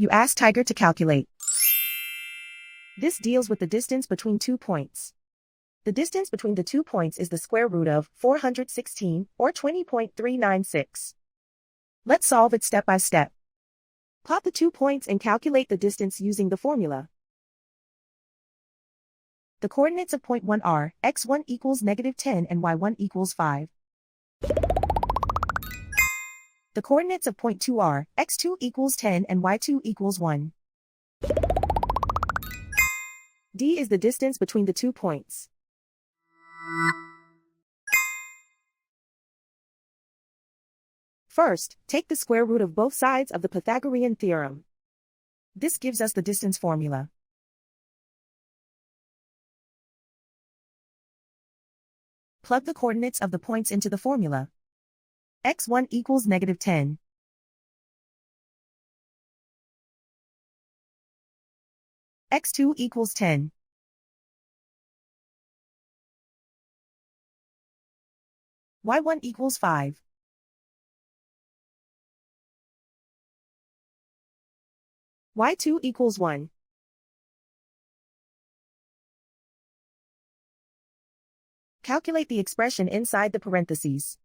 You ask Tiger to calculate. This deals with the distance between 2 points. The distance between the 2 points is the square root of 416, or 20.396. Let's solve it step by step. Plot the 2 points and calculate the distance using the formula. The coordinates of point 1 are x1 equals -10 and y1 equals 5. The coordinates of point 2 are x2 equals 10 and y2 equals 1. D is the distance between the 2 points. First, take the square root of both sides of the Pythagorean theorem. This gives us the distance formula. Plug the coordinates of the points into the formula. x1 equals -10. x2 equals 10. y1 equals 5. y2 equals 1. Calculate the expression inside the parentheses.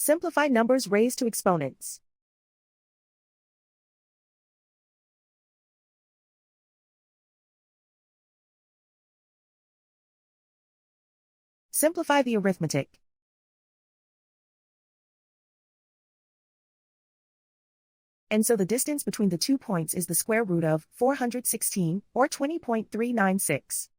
Simplify numbers raised to exponents. Simplify the arithmetic. And so the distance between the 2 points is the square root of 416, or 20.396.